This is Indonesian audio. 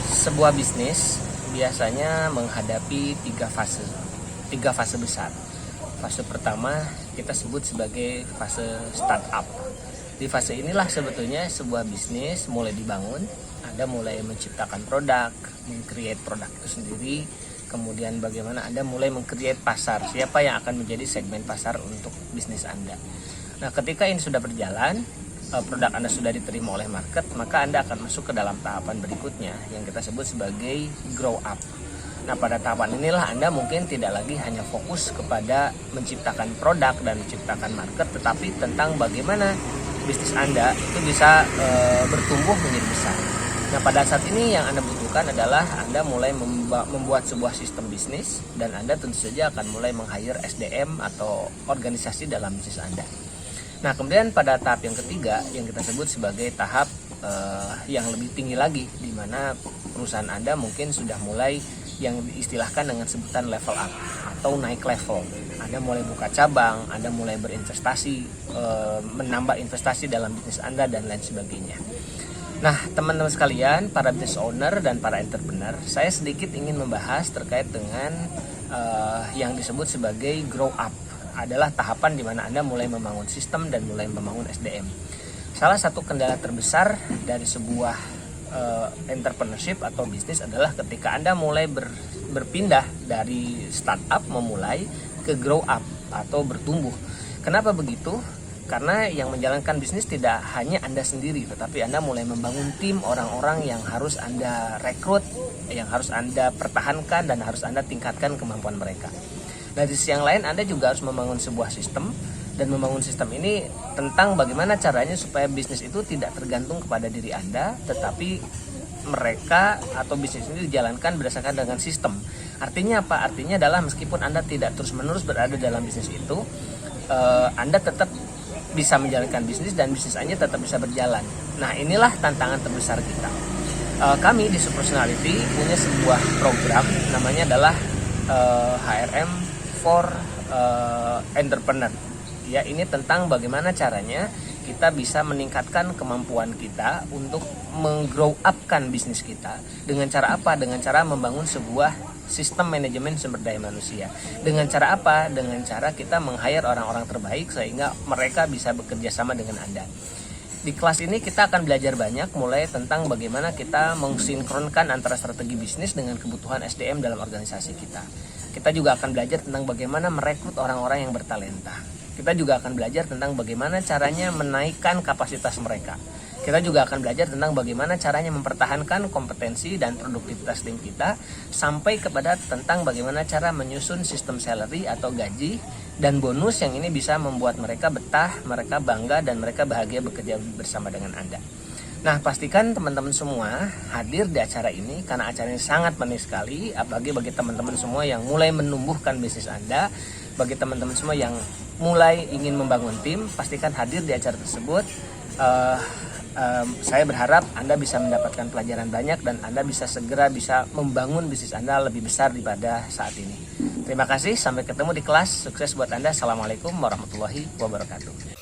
Sebuah bisnis biasanya menghadapi tiga fase besar. Fase pertama kita sebut sebagai fase startup. Di fase inilah sebetulnya sebuah bisnis mulai dibangun, Anda mulai menciptakan produk, meng-create produk itu sendiri, kemudian bagaimana Anda mulai meng-create pasar, siapa yang akan menjadi segmen pasar untuk bisnis Anda. Nah, ketika ini sudah berjalan, produk Anda sudah diterima oleh market, maka Anda akan masuk ke dalam tahapan berikutnya yang kita sebut sebagai grow up. Nah, pada tahapan inilah Anda mungkin tidak lagi hanya fokus kepada menciptakan produk dan menciptakan market, tetapi tentang bagaimana bisnis Anda itu bisa bertumbuh menjadi besar. Nah, pada saat ini yang Anda butuhkan adalah Anda mulai membuat sebuah sistem bisnis, dan Anda tentu saja akan mulai meng-hire SDM atau organisasi dalam bisnis Anda. Nah, kemudian pada tahap yang ketiga yang kita sebut sebagai tahap yang lebih tinggi lagi, di mana perusahaan Anda mungkin sudah mulai yang diistilahkan dengan sebutan level up atau naik level. Anda mulai buka cabang, Anda mulai berinvestasi, menambah investasi dalam bisnis Anda dan lain sebagainya. Nah, teman-teman sekalian, para business owner dan para entrepreneur, saya sedikit ingin membahas terkait dengan yang disebut sebagai grow up. Adalah tahapan di mana Anda mulai membangun sistem dan mulai membangun SDM. Salah satu kendala terbesar dari sebuah entrepreneurship atau bisnis adalah ketika Anda mulai berpindah dari startup memulai ke grow up atau bertumbuh. Kenapa begitu? Karena yang menjalankan bisnis tidak hanya Anda sendiri, tetapi Anda mulai membangun tim orang-orang yang harus Anda rekrut, yang harus Anda pertahankan dan harus Anda tingkatkan kemampuan mereka. Dari sisi yang lain, Anda juga harus membangun sebuah sistem, dan membangun sistem ini tentang bagaimana caranya supaya bisnis itu tidak tergantung kepada diri Anda, tetapi mereka atau bisnis ini dijalankan berdasarkan dengan sistem. Artinya apa? Artinya adalah meskipun Anda tidak terus-menerus berada dalam bisnis itu, Anda tetap bisa menjalankan bisnis dan bisnis Anda tetap bisa berjalan. Nah, inilah tantangan terbesar kita. Kami di Supersonality punya sebuah program, namanya adalah HRM for Entrepreneur. Ya, ini tentang bagaimana caranya kita bisa meningkatkan kemampuan kita untuk meng-grow up-kan bisnis kita. Dengan cara apa? Dengan cara membangun sebuah sistem manajemen sumber daya manusia. Dengan cara apa? Dengan cara kita meng-hire orang-orang terbaik sehingga mereka bisa bekerja sama dengan Anda. Di kelas ini kita akan belajar banyak, mulai tentang bagaimana kita mensinkronkan antara strategi bisnis dengan kebutuhan SDM dalam organisasi kita. Kita juga akan belajar tentang bagaimana merekrut orang-orang yang bertalenta. Kita juga akan belajar tentang bagaimana caranya menaikkan kapasitas mereka. Kita juga akan belajar tentang bagaimana caranya mempertahankan kompetensi dan produktivitas tim kita, sampai kepada tentang bagaimana cara menyusun sistem salary atau gaji dan bonus yang ini bisa membuat mereka betah, mereka bangga, dan mereka bahagia bekerja bersama dengan Anda. Nah, pastikan teman-teman semua hadir di acara ini, karena acara ini sangat penting sekali, apalagi bagi teman-teman semua yang mulai menumbuhkan bisnis Anda, bagi teman-teman semua yang mulai ingin membangun tim, pastikan hadir di acara tersebut. Saya berharap Anda bisa mendapatkan pelajaran banyak dan Anda bisa segera bisa membangun bisnis Anda lebih besar daripada saat ini. Terima kasih, sampai ketemu di kelas. Sukses buat Anda. Assalamualaikum warahmatullahi wabarakatuh.